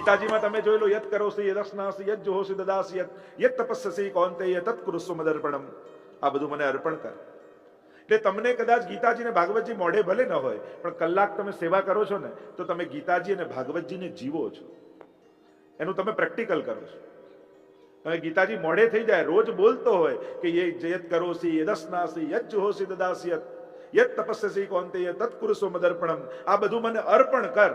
ગીતાજીમાં તમે જોઈ લો, યત કરોસી યદસ્નાસી યદ જોહોસી દદાસી યત તપસ્સસી કૌંતેય તત કુરુસ્વ મદર્પણમ. આ બધું મને અર્પણ કર. એટલે તમને કદાચ ગીતાજી ને ભાગવતજી મોઢે ભલે ન હોય, પણ કલાક તમે સેવા કરો છો ને, તો તમે ગીતાજી અને ભાગવતજીને જીવો છો, એનું તમે પ્રેક્ટિકલ કરો છો. તમે ગીતાજી મોઢે થઈ જાય, રોજ બોલતો હોય કે યત કરોસી યદસ્નાસી યદ જોહોસી દદાસી યત તપસ્સસી કૌંતેય તત કુરુસ્વ મદર્પણમ. આ બધું મને અર્પણ કર.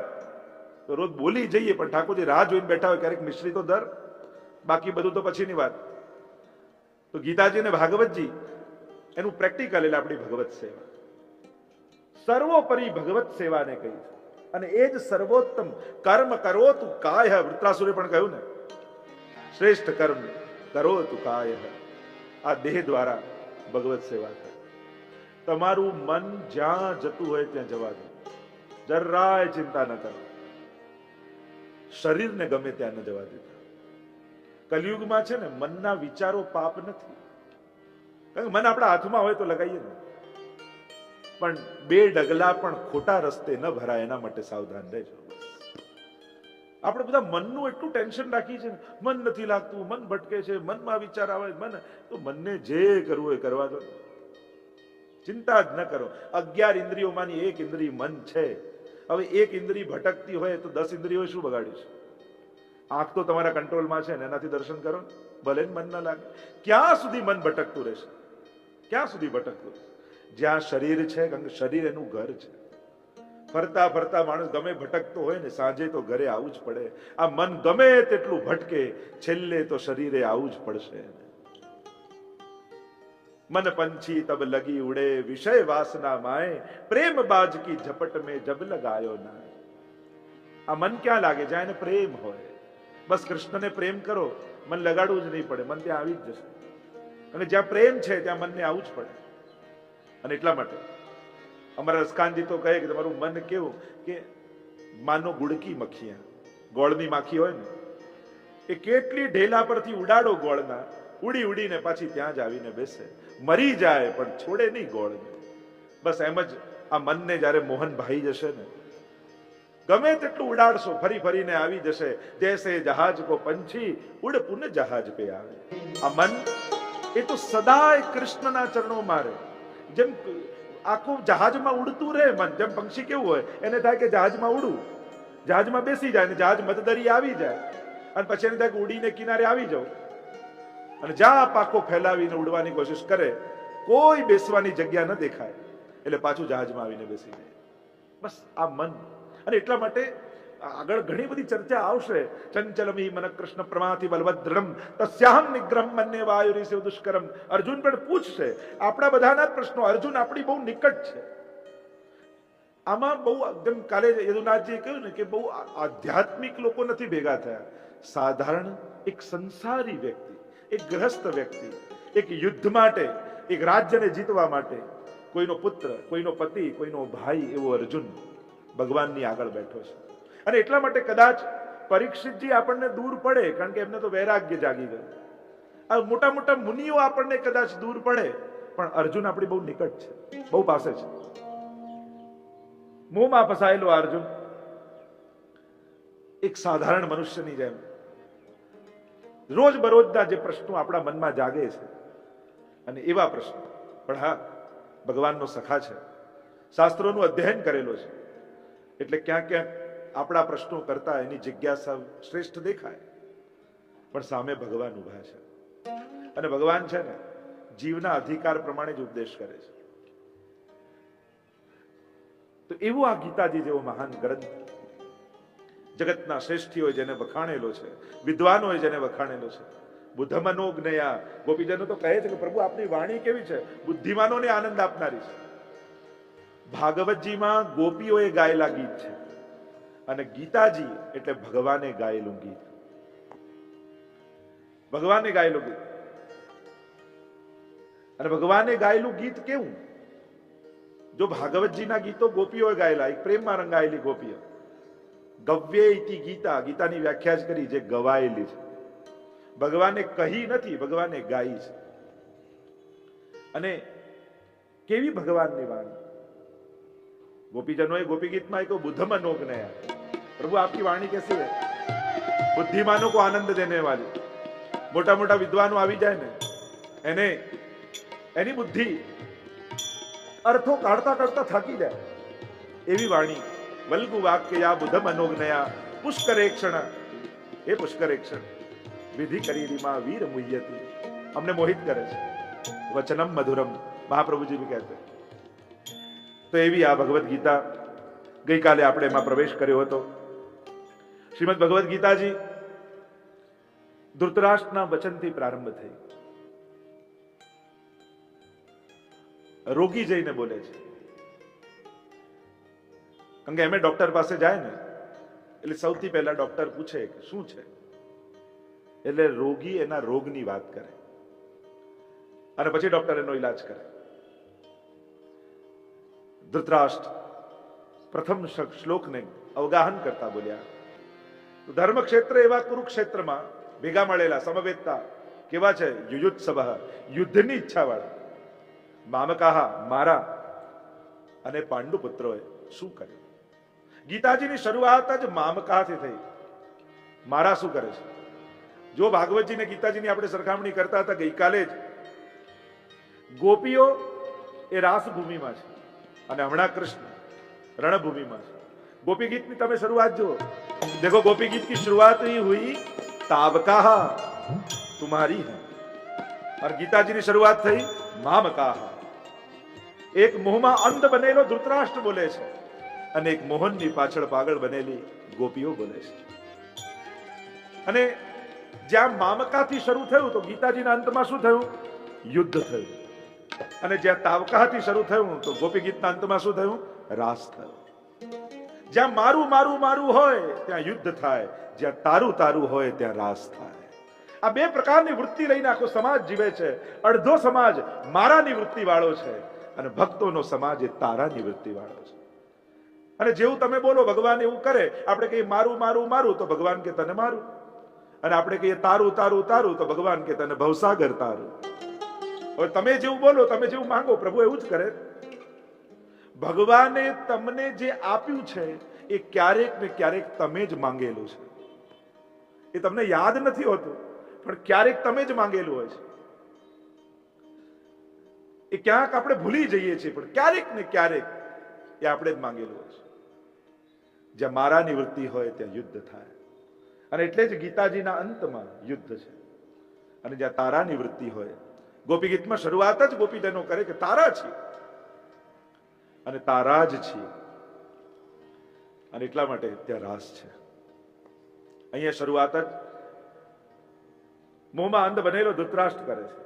તો રોજ બોલી જઈએ, પણ ઠાકોરજી રાહ જોઈને બેઠા હોય, ક્યારેક મિશ્રી તો દર, બાકી બધું તો પછીની વાત. તો ગીતાજી અને ભાગવતજી એનું પ્રેક્ટિકલ એટલે આપણી ભગવત સેવા. સર્વોપરી ભગવત સેવાને કહી છે, અને એ જ સર્વોત્તમ કર્મ કરો તું કાય. વૃત્રાસુરે પણ કહ્યું ને, શ્રેષ્ઠ કર્મ કરો તું કાય. આ દેહ દ્વારા ભગવત સેવા થાય. તમારું મન જ્યાં જતું હોય ત્યાં જવા દો, જરાય ચિંતા ન કરો. શરીરને ગમે ત્યાં ન જવા દીધા. કલિયુગમાં છે ને, મનના વિચારો પાપ નથી, કારણ કે મન આપણા હાથમાં હોય તો લગાઈએ ને, પણ બે ડગલા પણ ખોટા રસ્તે ન ભરાય એના માટે સાવધાન રહેજો. આપણે બધા મનનું એટલું ટેન્શન રાખીએ છીએ, મન નથી લાગતું, મન ભટકે છે, મનમાં વિચાર આવે, મન તો મનને જે કરવું હોય કરવા દો, ચિંતા જ ન કરો. 11 ઇન્દ્રિયોમાંની એક ઇન્દ્રિય મન છે. હવે એક ઇન્દ્રિય ભટકતી હોય તો 10 ઇન્દ્રિયો શું બગાડ્યું છે? આંખ તો તમારા કંટ્રોલમાં છે ને, એનાથી દર્શન કરો, ભલે મન ન લાગે. ક્યાં સુધી મન ભટકતું રહેશે? ક્યાં સુધી ભટકતું રહેશે? જ્યાં શરીર છે, કારણ કે શરીર એનું ઘર છે. ફરતા ફરતા માણસ ગમે ભટકતો હોય ને, સાંજે તો ઘરે આવવું જ પડે. આ મન ગમે તેટલું ભટકે, છેલ્લે તો શરીરે આવવું જ પડશે. મન પંછી તબ લગી ઉડે, વિષય વાસના માય, પ્રેમ બાજ કી ઝપટ में जब लगायो ना. આ મન ક્યાં લાગે? જ્યાં એને પ્રેમ હોય. બસ કૃષ્ણને પ્રેમ કરો, મન લગાડવું જ નહીં પડે, મન ત્યાં આવી જ જશે. અને જ્યાં પ્રેમ છે ત્યાં મનને આવવું જ પડે. અને એટલા માટે અમારા રસકાનજી તો કહે કે તમારું મન કેવું કે માનો ગુડકી મખિયા, ગોળની માખી હોય ને, એ કેટલી ઢેલા પરથી ઉડાડો ગોળના, ઉડી ઉડીને પાછી ત્યાં જ આવીને બેસે, મરી જાય પણ છોડે નહીં ગોળને. બસ એમ જ આ મનને જ્યારે મોહન ભાઈ જશે ને, ગમે તેટલું ઉડાડશો, ફરી ફરીને આવી જશે. જૈસે જહાજ કો પંછી ઉડ પુન જહાજ પે આવે. આ મન એ તો સદાય કૃષ્ણના ચરણોમાં રહે. જેમ આખું જહાજમાં ઉડતું રહે મન, જેમ પંક્ષી કેવું હોય, એને થાય કે જહાજમાં ઉડું, જહાજમાં બેસી જાય ને જહાજ મધદરી આવી જાય, અને પછી એને થાય કે ઉડીને કિનારે આવી જાઉં. અને જ્યાં પાકો ફેલાવીને ઉડવાની કોશિશ કરે, કોઈ બેસવાની જગ્યા ન દેખાય, એટલે પાછું જહાજમાં આવીને બેસી જાય. બસ આ મન. અને એટલા માટે આગળ ઘણી બધી ચર્ચા આવશે. ચંચલમી મન કૃષ્ણ પ્રમાથી બલવદ્રમ તસ્યાહમ નિગ્રહમ મન્યે વાયુરીસે દુષ્કરમ. અર્જુન પણ પૂછશે, આપણા બધાના પ્રશ્નો. અર્જુન આપણી બહુ નિકટ છે. આમાં બહુ એકદમ કાલે યદુનાથજીએ કહ્યું ને કે બહુ આધ્યાત્મિક લોકો નથી ભેગા થયા. સાધારણ એક સંસારી વ્યક્તિ, એક ગ્રહસ્થ વ્યક્તિ, એક યુદ્ધ માટે, એક રાજ્યને જીતવા માટે, કોઈનો પુત્ર, કોઈનો પતિ, કોઈનો ભાઈ, એવો અર્જુન ભગવાનની આગળ બેઠો છે. અને એટલા માટે કદાચ પરીક્ષિતજી આપણને દૂર પડે, કારણ કે એમને તો વૈરાગ્ય જાગી ગયું. આ મોટા મોટા મુનિઓ આપણને કદાચ દૂર પડે, પણ અર્જુન આપણી બહુ નિકટ છે, બહુ પાસે છે. મોહમાં ફસાયેલો અર્જુન એક સાધારણ મનુષ્યની જેમ રોજ બરોજના જે પ્રશ્નો આપણા મનમાં જાગે છે, અને એવા પ્રશ્નો, પણ હા, ભગવાનનો સખા છે, શાસ્ત્રોનું અધ્યયન કરેલો છે, એટલે ક્યાંક ક્યાંક આપણા પ્રશ્નો કરતા એની જિજ્ઞાસા શ્રેષ્ઠ દેખાય, પણ સામે ભગવાન ઉભા છે. અને ભગવાન છે ને, જીવના અધિકાર પ્રમાણે જ ઉપદેશ કરે છે. તો એવું આ ગીતાજી જેવો મહાન ગ્રંથ, જગતના શ્રેષ્ઠીઓએ જેને વખાણેલો છે, વિદ્વાનોએ જેને વખાણેલો છે, બુદ્ધમનોજ્ઞયા. ગોપીજનો તો કહે છે કે પ્રભુ આપની વાણી કેવી છે, બુદ્ધિમાનોને આનંદ આપનારી છે. ભાગવતજીમાં ગોપીઓએ ગાયેલા ગીત છે, અને ગીતાજી એટલે ભગવાને ગાયેલું ગીત. ભગવાને ગાયેલું ગીત. અને ભગવાને ગાયેલું ગીત કેવું? જો ભાગવતજીના ગીતો ગોપીઓએ ગાયેલા, એક પ્રેમમાં રંગાયેલી ગોપીઓ. ગવ્ય ઇતિ ગીતા, ગીતાની વ્યાખ્યા જ કરી, જે ગવાયેલી છે. ભગવાને કહી નથી, ભગવાને ગાઈ છે. અને કેવી ભગવાનની વાણી. ગોપીજનોએ ગોપી ગીતમાં કહ્યું, બુદ્ધમનોજ્ઞયા, પ્રભુ આપકી વાણી कैसी है? बुद्धिमानों को आनंद देने वाली, मोटा मोटा विद्वानो આવી જાય ને એને એની બુદ્ધિ અર્થો કાઢતા કાઢતા થાકી જાય એવી વાણી, વલ્ગુ વાક્યા બુધમ અનોજ્ઞયા પુષ્કરેક્ષણ, એ પુષ્કરેક્ષણ વિધિ કરી રીમા વીર મુહ્યતી, અમને મોહિત કરે છે, વચનમ મધુરમ મહાપ્રભુજી भी કહેते. તો એવી આ ભગવદ્ ગીતા ગઈકાલે આપણે એમાં પ્રવેશ કર્યો હતો. શ્રીમદ ભગવદ્ ગીતાજી ધૃતરાષ્ટ્રના વચનથી પ્રારંભ થઈ. રોગી જઈને બોલે છે, કારણ કે એમ ડોક્ટર પાસે જાય ને એટલે સૌથી પહેલા ડોક્ટર પૂછે કે શું છે, એટલે રોગી એના રોગની વાત કરે અને પછી ડોક્ટર એનો ઈલાજ કરે. ધૃતરાષ્ટ્ર પ્રથમ શ્લોકને અવગાહન કરતા બોલ્યા, ધર્મ ક્ષેત્ર એવા કુરુક્ષેત્રમાં ભેગા મળેલા સમવેતતા કેવા છે, યુયુત્સવ યુદ્ધની ઈચ્છા વાળા, મામકાહા મારા અને પાંડુ પુત્રોએ શું કર્યું. ગીતાજીની શરૂઆત જ મામકાથી થઈ. મારા શું કરે છે? જો ભાગવતજી ને ગીતાજીની આપણે સરખામણી કરતા હતા ગઈકાલે જ, ગોપીઓ એ રાસભૂમિમાં છે અને હમણાં કૃષ્ણ રણભूमि છે. गोपी गीत की तमे शुरुआत जो देखो, गोपी गीत की शुरुआत ही हुई तावका तुम्हारी है और गीता जी की शुरुआत थई मामका. एक मोहમાં અંધ બનેલો ધૃતરાષ્ટ્ર બોલે છે અને એક મોહનની પાછળ પાગળ બનેલી ગોપીઓ બોલે છે. અને જ્યાં મામકાથી શરૂ થયું તો ગીતાજીના અંતમાં શું થયું? યુદ્ધ થયું. અને જ્યાં તાવકાથી શરૂ થયું તો ગોપી ગીતના અંતમાં શું થયું? રાસ થયો. જ્યાં મારું મારું મારું હોય ત્યાં યુદ્ધ થાય, જ્યાં તારું તારું હોય ત્યાં રાસ થાય. આ બે પ્રકારની વૃત્તિ લઈને આખો સમાજ જીવે છે. અડધો સમાજ મારાની વૃત્તિ વાળો છે અને ભક્તોનો સમાજ એ તારાની વૃત્તિ વાળો છે. અને જેવું તમે બોલો ભગવાન એવું કરે. આપણે કહીએ મારું મારું મારું તો ભગવાન કે તને મારું, અને આપણે કહીએ તારું તારું તારું તો ભગવાન કે તને ભવસાગર તારું. હવે તમે જેવું બોલો, તમે જેવું માંગો, પ્રભુ એવું જ કરે. ભગવાને તમને જે આપ્યું છે એ ક્યારેક ને ક્યારેક તમે જ માંગેલું છે. એ તમને યાદ નથી હોતું, પણ ક્યારેક તમે જ માંગેલું હોય છે. એ ક્યાંક આપણે ભૂલી જઈએ છીએ, પણ ક્યારેક ને ક્યારેક એ આપણે જ માંગેલું હોય છે. જ્યાં મારાની વૃત્તિ હોય ત્યાં યુદ્ધ થાય. અને એટલે જ ગીતાજીના અંતમાં યુદ્ધ છે. અને જ્યાં તારાની વૃત્તિ હોય, ગોપી ગીતમાં શરૂઆત જ ગોપીજનો કરે કે તારા છીએ અને તારા જ છીએ, અને એટલા માટે ત્યાં રાસ છે. અહીંયા શરૂઆત જ મોહમાં અંધ બનેલો ધૃતરાષ્ટ્ર કરે છે.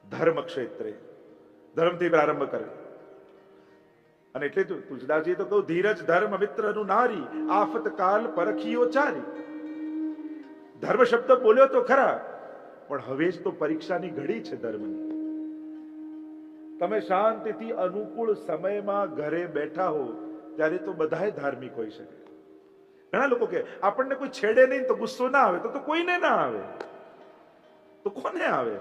ધર્મ ક્ષેત્રે ધર્મથી પ્રારંભ કરે. અને એટલે તુલસીદાસજી તો કહું, ધીરજ ધર્મ મિત્રનું નારી, આફત કાલ પરખીઓ ચારી. ધર્મ શબ્દ બોલ્યો તો ખરા, પણ હવે જ તો પરીક્ષાની ઘડી છે ધર્મની. તમે શાંતિથી અનુકૂળ સમયમાં ઘરે બેઠા હો ત્યારે તો બધાય ધાર્મિક હોઈ શકે. ઘણા લોકો કે આપણને કોઈ છેડે નહીં તો ગુસ્સો ના આવે, તો કોઈને ના આવે. તો કોને આવે?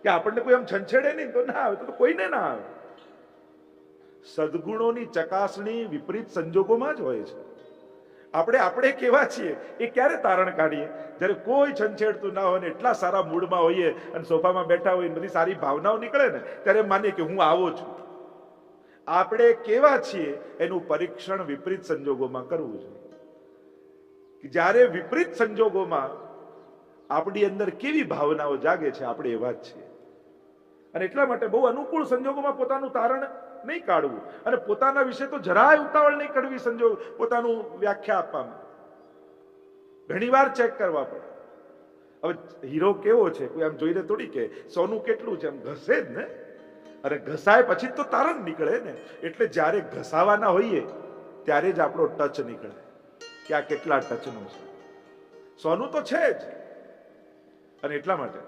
કે આપણને કોઈ આમ છંછેડે નહીં તો ના આવે, તો કોઈને ના આવે. સદગુણોની ચકાસણી વિપરીત સંજોગોમાં જ હોય છે. આપણે કેવા છીએ એ ક્યારે તારણ કાઢીએ? જ્યારે કોઈ છંછેડતું ના હોય ને એટલા સારા મૂડમાં હોઈએ અને સોફામાં બેઠા હોય, બધી સારી ભાવનાઓ નીકળે ને ત્યારે માનીએ કે હું આવો છું. આપણે કેવા છીએ એનું પરીક્ષણ વિપરીત સંજોગોમાં કરવું જોઈએ. જ્યારે વિપરીત સંજોગોમાં આપણી અંદર કેવી ભાવનાઓ જાગે છે, આપણે એવા જ છીએ. અને એટલા માટે બહુ અનુકૂળ સંજોગોમાં પોતાનું તારણ નહીં કાઢવું, અને પોતાના વિશે તો જરાય ઉતાવળ નહીં કરવી. સંજોગ પોતાનું વ્યાખ્યા આપવામાં ઘણીવાર ચેક કરવા પડે. હવે હીરો કેવો છે કોઈ આમ જોઈને થોડી કે સોનું કેટલું છે, આમ ઘસે જ ને, અને ઘસાય પછી તો તારણ નીકળે ને. એટલે જ્યારે ઘસાવાના હોઈએ ત્યારે જ આપણો ટચ નીકળે કે આ કેટલા ટચનું છે. સોનું તો છે જ. અને એટલા માટે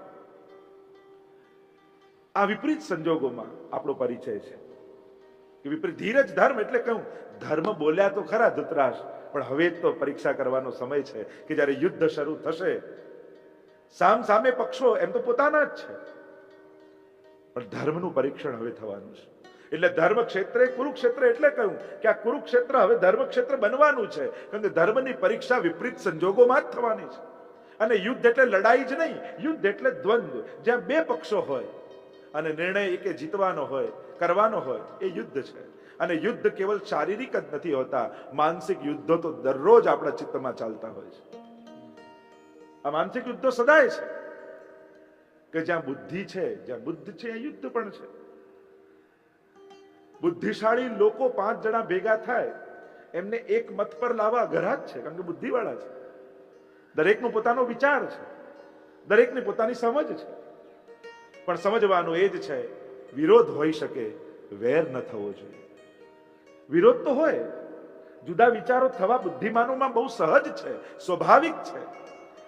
આ વિપરીત સંજોગોમાં આપણો પરિચય છે કે વિપરીત ધીરજ ધર્મ. એટલે કહું, ધર્મ બોલ્યા તો ખરા ધૃતરાષ્ટ્ર, પણ હવે તો પરીક્ષા કરવાનો સમય છે કે જ્યારે યુદ્ધ શરૂ થશે. સામ સામે પક્ષો એમ તો પોતાના જ છે, પણ ધર્મનું પરીક્ષણ હવે થવાનું છે. એટલે ધર્મ ક્ષેત્રે કુરુક્ષેત્ર એટલે કહ્યું કે આ કુરુક્ષેત્ર હવે ધર્મ ક્ષેત્ર બનવાનું છે, કારણ કે ધર્મની પરીક્ષા વિપરીત સંજોગોમાં જ થવાની છે. અને યુદ્ધ એટલે લડાઈ જ નહીં, યુદ્ધ એટલે દ્વંદ્વ, જ્યાં બે પક્ષો હોય અને નિર્ણય એકે જીતવાનો હોય, કરવાનો હોય, એ યુદ્ધ છે. અને યુદ્ધ કેવલ શારીરિક જ નથી હોતા, માનસિક યુદ્ધો તો દરરોજ આપણા ચિત્તમાં ચાલતા હોય છે. આ માનસિક યુદ્ધો સદાય છે કે જ્યાં બુદ્ધિ છે, જ્યાં બુદ્ધ છે, ત્યાં યુદ્ધ પણ છે. બુદ્ધિશાળી લોકો 5 જણા ભેગા થાય, એમને એક મત પર લાવવા અઘરા જ છે, કારણ કે બુદ્ધિવાળા છે. દરેકનો પોતાનો વિચાર છે, દરેકની પોતાની સમજ છે. પણ સમજવાનું એ જ છે, વિરોધ હોઈ શકે, વેર ન થવો જોઈએ. વિરોધ તો હોય, જુદા વિચારો થવા બુદ્ધિમાનોમાં બહુ સહજ છે, સ્વાભાવિક છે.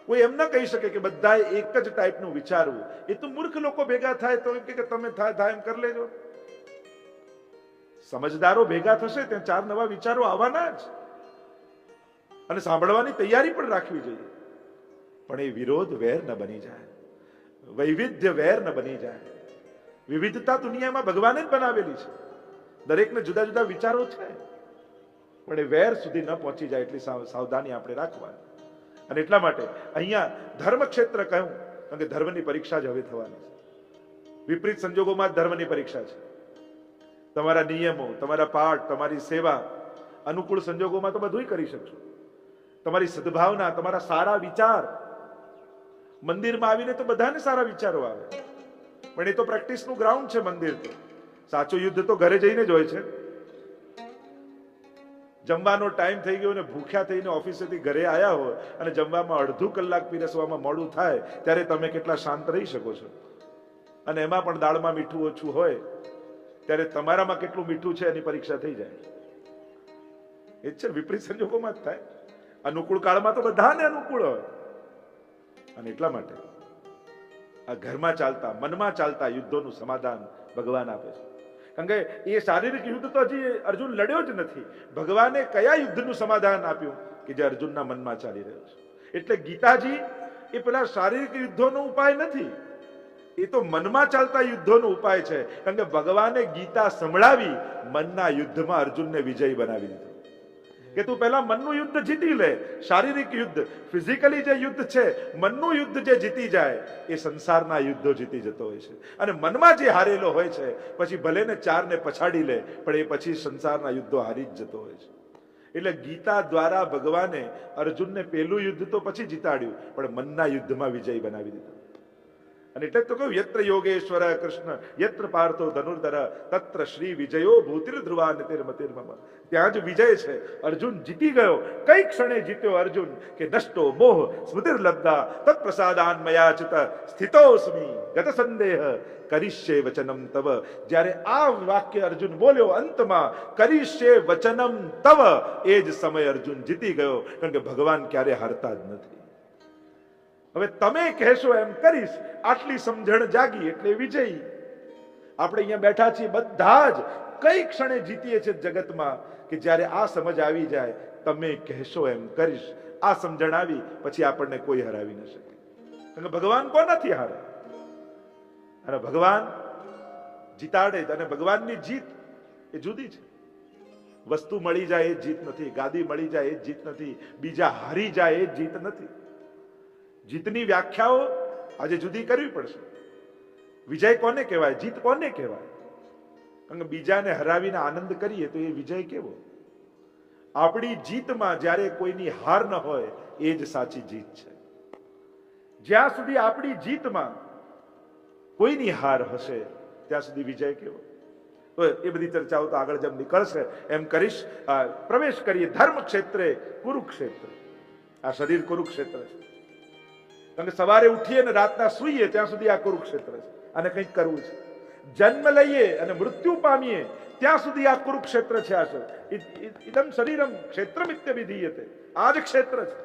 કોઈ એમ ન કહી શકે કે બધાએ એક જ ટાઈપનું વિચારવું. એ તો મૂર્ખ લોકો ભેગા થાય તો એમ કે તમે થાય એમ કરી લેજો. સમજદારો ભેગા થશે ત્યાં 4 નવા વિચારો આવવાના જ, અને સાંભળવાની તૈયારી પણ રાખવી જોઈએ. પણ એ વિરોધ વેર ન બની જાય, વૈવિધ્ય વેર ન બની જાય. વિવિધતા દુનિયામાં ભગવાને જ બનાવેલી છે, દરેકને જુદા જુદા વિચારો છે, પણ એ વેર સુધી ન પહોંચી જાય એટલી સાવધાની આપણે રાખવાની. અને એટલા માટે અહીંયા ધર્મ ક્ષેત્ર કહ્યું, કારણ કે ધર્મની પરીક્ષા જ હવે થવાની છે. વિપરીત સંજોગોમાં જ ધર્મની પરીક્ષા છે. તમારા નિયમો, તમારા પાઠ, તમારી સેવા અનુકૂળ સંજોગોમાં તો બધું કરી શકશો. તમારી સદભાવના, તમારા સારા વિચાર, મંદિરમાં આવીને તો બધાને સારા વિચારો આવે, પણ એ તો પ્રેક્ટિસનું ગ્રાઉન્ડ છે મંદિર. તો સાચું યુદ્ધ તો ઘરે જઈને જ હોય છે. જમવાનો ટાઈમ થઈ ગયો ને ભૂખ્યા થઈને ઓફિસેથી ઘરે આવ્યા હોય અને જમવામાં અડધું કલાક પીરસવામાં મોડું થાય, ત્યારે તમે કેટલા શાંત રહી શકો છો? અને એમાં પણ દાળમાં મીઠું ઓછું હોય ત્યારે તમારામાં કેટલું મીઠું છે એની પરીક્ષા થઈ જાય. એ જ છે, વિપરીત સંજોગોમાં જ થાય. અનુકૂળ કાળમાં તો બધાને અનુકૂળ હોય. અને એટલા માટે આ ઘરમાં ચાલતા, મનમાં ચાલતા યુદ્ધોનું સમાધાન ભગવાન આપે છે. કારણ કે એ શારીરિક યુદ્ધ તો હજી અર્જુન લડ્યો જ નથી. ભગવાને કયા યુદ્ધનું સમાધાન આપ્યું કે જે અર્જુનના મનમાં ચાલી રહ્યો છે. એટલે ગીતાજી એ પેલા શારીરિક યુદ્ધોનો ઉપાય નથી, એ તો મનમાં ચાલતા યુદ્ધોનો ઉપાય છે. કારણ કે ભગવાને ગીતા સંભળાવી મનના યુદ્ધમાં અર્જુનને વિજય બનાવી દીધો કે તું પહેલા મનનું યુદ્ધ જીતી લે. શારીરિક યુદ્ધ, ફિઝિકલી જે યુદ્ધ છે, મનનું યુદ્ધ જે જીતી જાય એ સંસારના યુદ્ધો જીતી જતો હોય છે. અને મનમાં જે હારેલો હોય છે પછી ભલે ને 4 ને પછાડી લે, પણ એ પછી સંસારના યુદ્ધો હારી જ જતો હોય છે. એટલે ગીતા દ્વારા ભગવાને અર્જુનને પહેલું યુદ્ધ તો પછી જીતાડ્યું, પણ મનના યુદ્ધમાં વિજય બનાવી દીધો. અને એટલે તો કહ્યું, યત્ર યોગેશ્વર કૃષ્ણ યત્ર પાર્થો ધનુર્ધર તત્ર શ્રી વિજયો ભૂતિર ધ્રુવા નિતિર્મતિર્મમ. ત્યાં જ વિજય છે. અર્જુન જીતી ગયો. કઈ ક્ષણે જીત્યો અર્જુન કે નષ્ટો મોહ સ્મૃતિર્લબ્ધા તત્પ્રસાદાન મયા ચિત સ્થિતોસ્મિ ગત સંદેહ કરીશ્યે વચનમ તવ. જ્યારે આ વાક્ય અર્જુન બોલ્યો અંતમાં, કરીશ્યે વચનમ તવ, એ જ સમય અર્જુન જીતી ગયો. કારણ કે ભગવાન ક્યારે હારતા જ નથી. હવે તમે કહેશો એમ કરીશ, આટલી સમજણ જાગી એટલે વિજય. આપણે અહીંયા બેઠા છીએ બધા જ કઈ ક્ષણે જીતીએ છીએ જગતમાં કે જ્યારે આ સમજ આવી જાય, તમે કહેશો એમ કરીશ, આ સમજણ આવી પછી આપણને કોઈ હરાવી ન શકે. કારણ કે ભગવાન કોનાથી હારે? અને ભગવાન જીતાડે જ. અને ભગવાનની જીત એ જુદી છે. વસ્તુ મળી જાય એ જીત નથી, ગાદી મળી જાય એ જીત નથી, બીજા હારી જાય એ જીત નથી. જીતની વ્યાખ્યાઓ આજે જુદી કરવી પડશે. વિજય કોને કહેવાય, જીત કોને કહેવાય? કારણ કે બીજાને હરાવીને આનંદ કરીએ તો એ વિજય કેવો? આપણી જીતમાં જ્યારે કોઈની હાર ન હોય એ જ સાચી જીત છે. જ્યાં સુધી આપણી જીતમાં કોઈની હાર હશે ત્યાં સુધી વિજય કેવો? તો એ બધી ચર્ચાઓ તો આગળ જેમ નીકળશે એમ કરીશ. પ્રવેશ કરીએ ધર્મ ક્ષેત્રે, કુરુક્ષેત્ર. આ શરીર કુરુક્ષેત્ર છે. કારણ કે સવારે ઉઠીએ ને રાતના સૂઈએ ત્યાં સુધી આ કુરુક્ષેત્ર છે. અને કંઈક કરવું છે. જન્મ લઈએ અને મૃત્યુ પામીએ ત્યાં સુધી આ કુરુક્ષેત્ર છે. આ ઇદમ શરીરમ ક્ષેત્રમિત્ય વિધીયતે. આ જ ક્ષેત્ર છે.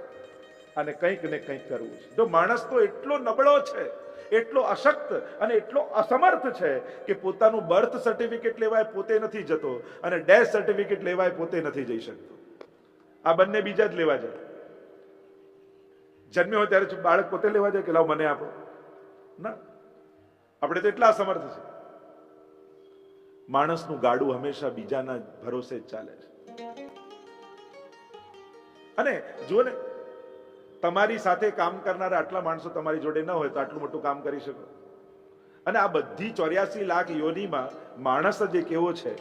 અને કંઈક ને કંઈક કરવું છે. જો માણસ તો એટલો નબળો છે, એટલો અશક્ત અને એટલો અસમર્થ છે કે પોતાનું બર્થ સર્ટિફિકેટ લેવાય પોતે નથી જતો, અને ડેથ સર્ટિફિકેટ લેવાય પોતે નથી જઈ શકતો. આ બંને બીજા જ લેવા જાય. જન્મ્યો હોય ત્યારે બાળક પોતે લેવા જાય કે લાવ મને આપો ના. આપણે તો એટલા અસમર્થ છે. માણસનું ગાડું હંમેશા બીજાના ભરોસે જ ચાલે છે. અને જુઓ ને, તમારી સાથે કામ કરનારા આટલા માણસો તમારી જોડે ન હોય તો આટલું મોટું કામ કરી શકો. અને આ બધી 84 લાખ યોનીમાં માણસ જ એક એવો છે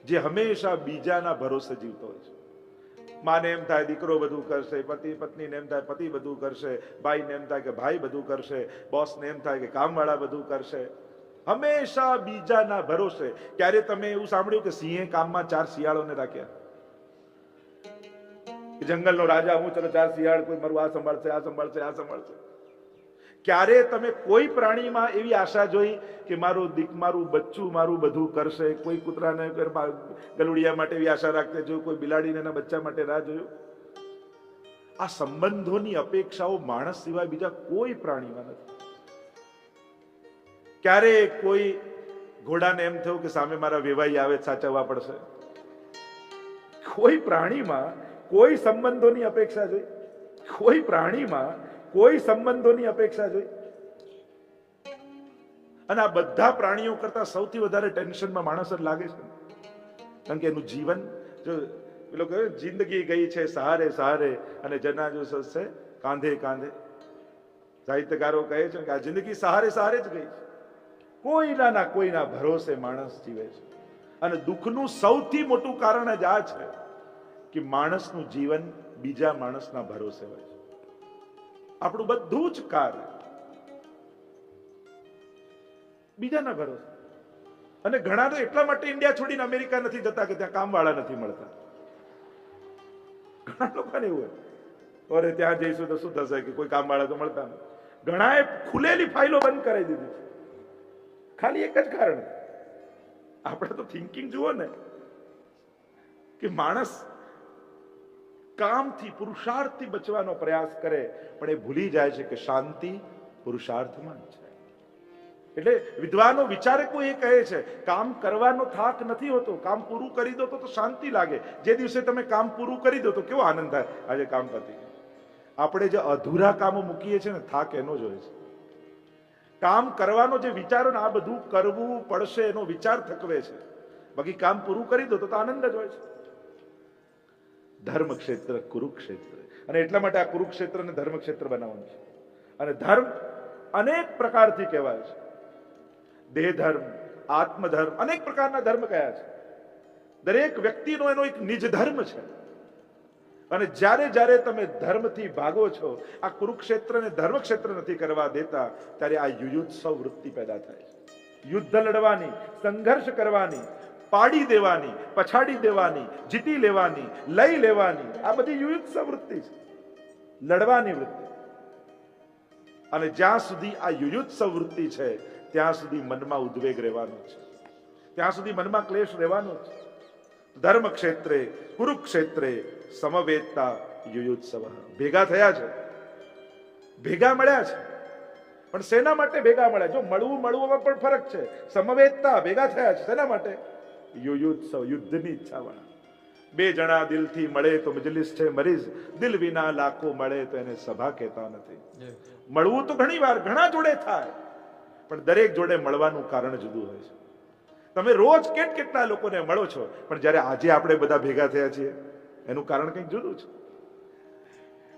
જે હંમેશા બીજાના ભરોસે જીવતો હોય છે. માને એમ થાય દીકરો બધું કરશે, પત્નીને એમ થાય પતિ બધું કરશે, ભાઈને એમ થાય કે ભાઈ બધું કરશે, બોસને એમ થાય કે કામવાળા બધું કરશે. હંમેશા બીજાના ભરોસે. ક્યારે તમે એવું સાંભળ્યું કે સિંહે કામમાં 4 શિયાળોને રાખ્યા? જંગલનો રાજા હું, ચલો 4 શિયાળ, કોઈ મારું આ સંભાળશે, આ સંભાળશે, આ સંભાળશે. ક્યારે તમે કોઈ પ્રાણીમાં એવી આશા જોઈ કે મારું બચ્ચું મારું બધું કરશે? કોઈ કૂતરાને ગલુડિયા માટે એવી આશા રાખતે જોયું, કોઈ બિલાડીને એના બચ્ચા માટે રાહ જોયું? આ સંબંધોની અપેક્ષાઓ માણસ સિવાય બીજા કોઈ પ્રાણીમાં નથી. ક્યારે કોઈ ઘોડાને એમ થયું કે સામે મારા વેવાઈ આવે, સાચવવા પડશે? કોઈ પ્રાણીમાં કોઈ સંબંધોની અપેક્ષા જોઈ? કોઈ પ્રાણીમાં કોઈ સંબંધોની અપેક્ષા જોઈ? અને આ બધા પ્રાણીઓ કરતા સૌથી વધારે ટેન્શનમાં માણસ જ લાગે છે. કારણ કે એનું જીવન, જો પેલો કહે જિંદગી ગઈ છે સહારે સહારે અને જનાજો સસે કાંધે કાંધે. સાહિત્યકારો કહે છે કે આ જિંદગી સહારે સહારે જ ગઈ છે. કોઈના ભરોસે માણસ જીવે છે. અને દુઃખનું સૌથી મોટું કારણ જ આ છે કે માણસનું જીવન બીજા માણસના ભરોસે હોય છે. આપણું બધું જ કાર્ય બીજાના ભરોસે. અને ઘણા તો એટલા માટે ઇન્ડિયા છોડીને અમેરિકા નથી જતા કે ત્યાં કામવાળા નથી મળતા. ઘણા લોકોને એવું હોય, અરે ત્યાં જઈશું તો શું થશે કે કોઈ કામવાળા તો મળતા નથી. ઘણાએ ખુલેલી ફાઇલો બંધ કરાવી દીધી છે. ખાલી એક જ કારણ, આપણે તો થિંકિંગ જુઓ ને કે માણસ કામથી, પુરુષાર્થથી બચવાનો પ્રયાસ કરે, પણ એ ભૂલી જાય છે કે શાંતિ પુરુષાર્થમાં છે. એટલે વિદ્વાનો વિચારકો એ કહે છે કામ કરવાનો થાક નથી હોતો, કામ પૂરું કરી દો તો શાંતિ લાગે. જે દિવસે તમે કામ પૂરું કરી દો તો કેવો આનંદ થાય, આજે કામ પતી ગયું. આપણે જે અધૂરા કામો મૂકીએ છીએ ને, થાક એનો જ હોય છે. કામ કરવાનો જે વિચારો ને, આ બધું કરવું પડશે એનો વિચાર થકવે છે. બાકી કામ પૂરું કરી દો તો આનંદ જ હોય છે. ધર્મ ક્ષેત્ર કુરુક્ષેત્ર, અને એટલા માટે આ કુરુક્ષેત્રને ધર્મ ક્ષેત્ર બનાવવાનું છે. અને ધર્મ અનેક પ્રકારથી કહેવાય છે. દેહ ધર્મ, આત્મધર્મ, અનેક પ્રકારના ધર્મ કયા છે. દરેક વ્યક્તિનો એનો એક નિજ ધર્મ છે. અને જ્યારે જ્યારે તમે ધર્મથી ભાગો છો, આ કુરુક્ષેત્રને ધર્મક્ષેત્ર નથી કરવા દેતા, ત્યારે આ યુયુત્સવ વૃત્તિ પેદા થાય છે. યુદ્ધ લડવાની, સંઘર્ષ કરવાની, પાડી દેવાની, પછાડી દેવાની, જીતી લેવાની, લઈ લેવાની, આ બધી યુયુત્સવ વૃત્તિ છે, લડવાની વૃત્તિ. અને જ્યાં સુધી આ યુયુત્સવ વૃત્તિ છે ત્યાં સુધી મનમાં ઉદ્વેગ રહેવાનો છે, ત્યાં સુધી મનમાં ક્લેશ રહેવાનો છે. ધર્મ ક્ષેત્રે કુરુક્ષેત્રે સમવેતતા યુયુત્સવ. ભેગા થયા છે, ભેગા મળ્યા છે, પણ શેના માટે ભેગા મળ્યા? જો મળવામાં પણ ફરક છે. સમવેતતા, ભેગા થયા છે શેના માટે? યુયુત્સવ, યુદ્ધની ઈચ્છા વાળા. 2 જણા દિલથી મળે તો મજલિસ છે મરીઝ, દિલ વિના લાખો મળે તો એને સભા કહેતા નથી. મળવું તો ઘણી વાર ઘણા જોડે થાય, પણ દરેક જોડે મળવાનું કારણ જુદું હોય છે. તમે રોજ કેટલા લોકોને મળો છો, પણ જ્યારે આજે આપણે બધા ભેગા થયા છીએ એનું કારણ કંઈક જુદું છે.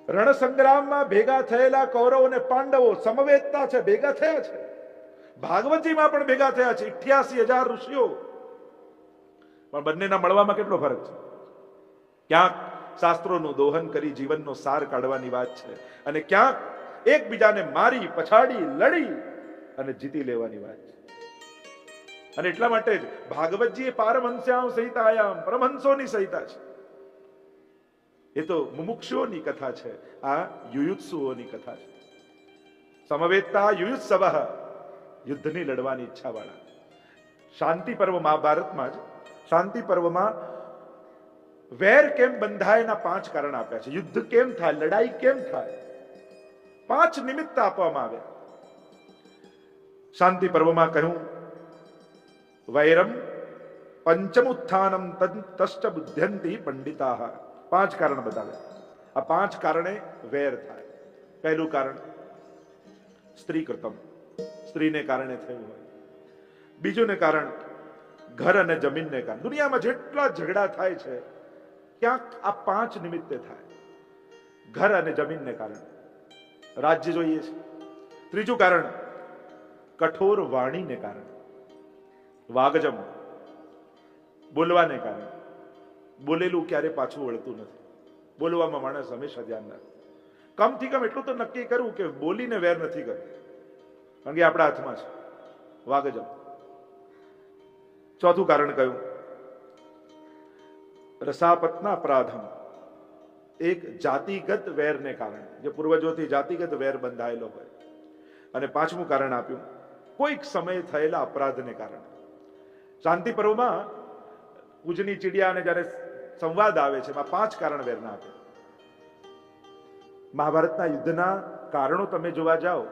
રણસંગ્રામમાં ભેગા થયેલા કૌરવો અને પાંડવો સમવેતતા છે, ભેગા થયા છે. ભાગવતજીમાં પણ ભેગા થયા છે 88,000 ઋષિઓ, પણ બંનેના મળવામાં કેટલો ફરક છે. ક્યાંક શાસ્ત્રોનું દોહન કરી જીવનનો સાર કાઢવાની વાત છે, અને ક્યાંક એકબીજાને મારી, પછાડી, લડી અને જીતી લેવાની વાત છે. અને એટલા માટે જ ભાગવતજી એ પારમહંસ્યામ સહિતાયામ, પરમહંસોની સહિતા છે. એ તો મુમુક્ષુઓની કથા છે, આ યુયુત્સુઓની કથા છે. સમવેતતા યુયુત્સવ, યુદ્ધની લડવાની ઈચ્છા વાળા. શાંતિ પર્વ મહાભારતમાં જ, શાંતિ પર્વમાં વેર કેમ બંધાય એના 5 કારણ આપ્યા છે. યુદ્ધ કેમ થાય, લડાઈ કેમ થાય, 5 નિમિત્ત આપવામાં આવ્યા. શાંતિ પર્વમાં કહ્યું વૈરમ પંચમુત્થાનમ તશ્ચ બુદ્ધ્યંતિ પંડિતાઃ. 5 કારણ બતાવ્યા. આ 5 કારણે વેર થાય. પહેલું કારણ સ્ત્રી કૃતમ, સ્ત્રીને કારણે થયું હોય. બીજું ને કારણ ઘર અને જમીનને કારણે. દુનિયામાં જેટલા ઝઘડા થાય છે ક્યાંક આ 5 નિમિત્તે થાય. ઘર અને જમીનને કારણે રાજ્ય જોઈએ છે. ત્રીજું કારણ કઠોર વાણીને કારણે, વાગજમ, બોલવાને કારણે. બોલેલું ક્યારે પાછું વળતું નથી. બોલવામાં માણસ હંમેશા ધ્યાન રાખે. કમથી કમ એટલું તો નક્કી કરવું કે બોલીને વેર નથી કરવું, કારણ કે આપણા હાથમાં છે. વાગજમ. ચોથું કારણ કયું? રસાપતના અપરાધમ, એક જાતિગત વેરને કારણે, જે પૂર્વજોથી જાતિગત વેર બંધાયેલો હોય. અને પાંચમું કારણ આપ્યું કોઈક સમયે થયેલા અપરાધને કારણે. શાંતિ પર્વમાં પૂજની ચીડિયાને જ્યારે સંવાદ આવે છે એમાં 5 કારણ વેરના આપે. મહાભારતના યુદ્ધના કારણો તમે જોવા જાઓ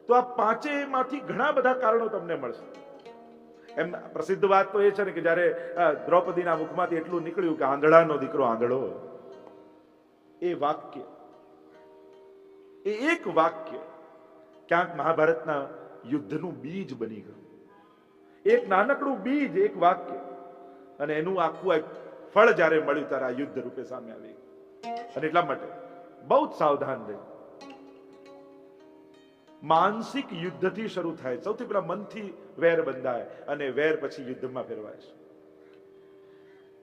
તો આ 5 માંથી ઘણા બધા કારણો તમને મળશે. એમ પ્રસિદ્ધ વાત તો એ છે ને કે જ્યારે દ્રૌપદીના મુખમાંથી એટલું નીકળ્યું કે આંધળાનો દીકરો આંધળો, એ વાક્ય, એ એક વાક્ય ક્યાંક મહાભારતના યુદ્ધનું બીજ બની ગયું. એક નાનકડું બીજ, એક વાક્ય, અને એનું આખું એક ફળ જ્યારે મળ્યું ત્યારે આ યુદ્ધ રૂપે સામે આવી ગયું. અને એટલા માટે બહુ જ સાવધાન રહે. માનસિક યુદ્ધથી શરૂ થાય. સૌથી પહેલા મનથી વેર બંધાય અને વેર પછી યુદ્ધમાં ફેરવાય છે.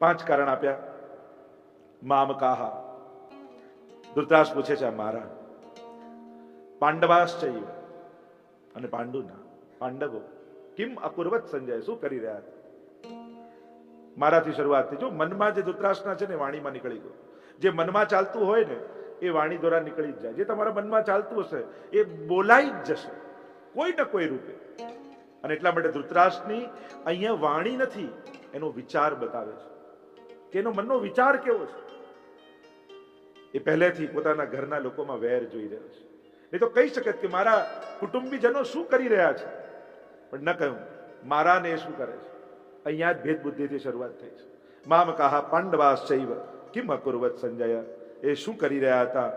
5 કારણ આપ્યા. મામકાહા, ધૃતરાષ્ટ્ર પૂછે છે આ મારા. પાંડવાશ્ચૈવ, અને પાંડુના, પાંડવો, કિમ અકુર્વત સંજય, શું કરી રહ્યા હતા? મારાથી શરૂઆત થઈ. જો મનમાં જે ધૃતરાષ્ટ્રના છે ને વાણીમાં નીકળી ગયો. જે મનમાં ચાલતું હોય ને એ વાણી દ્વારા નીકળી જ જાય. જે તમારા મનમાં ચાલતું હશે એ બોલાઈ જ જશે કોઈ ને કોઈ રૂપે. અને એટલા માટે ધૃતરાષ્ટ્રની અહીંયા વાણી નથી, એનો વિચાર બતાવે છે કે એનો મનનો વિચાર કેવો છે. એ પહેલેથી પોતાના ઘરના લોકોમાં વેર જોઈ રહ્યો છે. એ તો કહી શકે કે મારા કુટુંબીજનો શું કરી રહ્યા છે, પણ ન કહ્યું મારા ને શું કરે છે. અહીંયા જ ભેદ બુદ્ધિથી શરૂઆત થઈ છે. મામ કહા પાંડવાશ્ચૈવ કિમ અકુર્વત સંજય, એ શું કરી રહ્યા હતા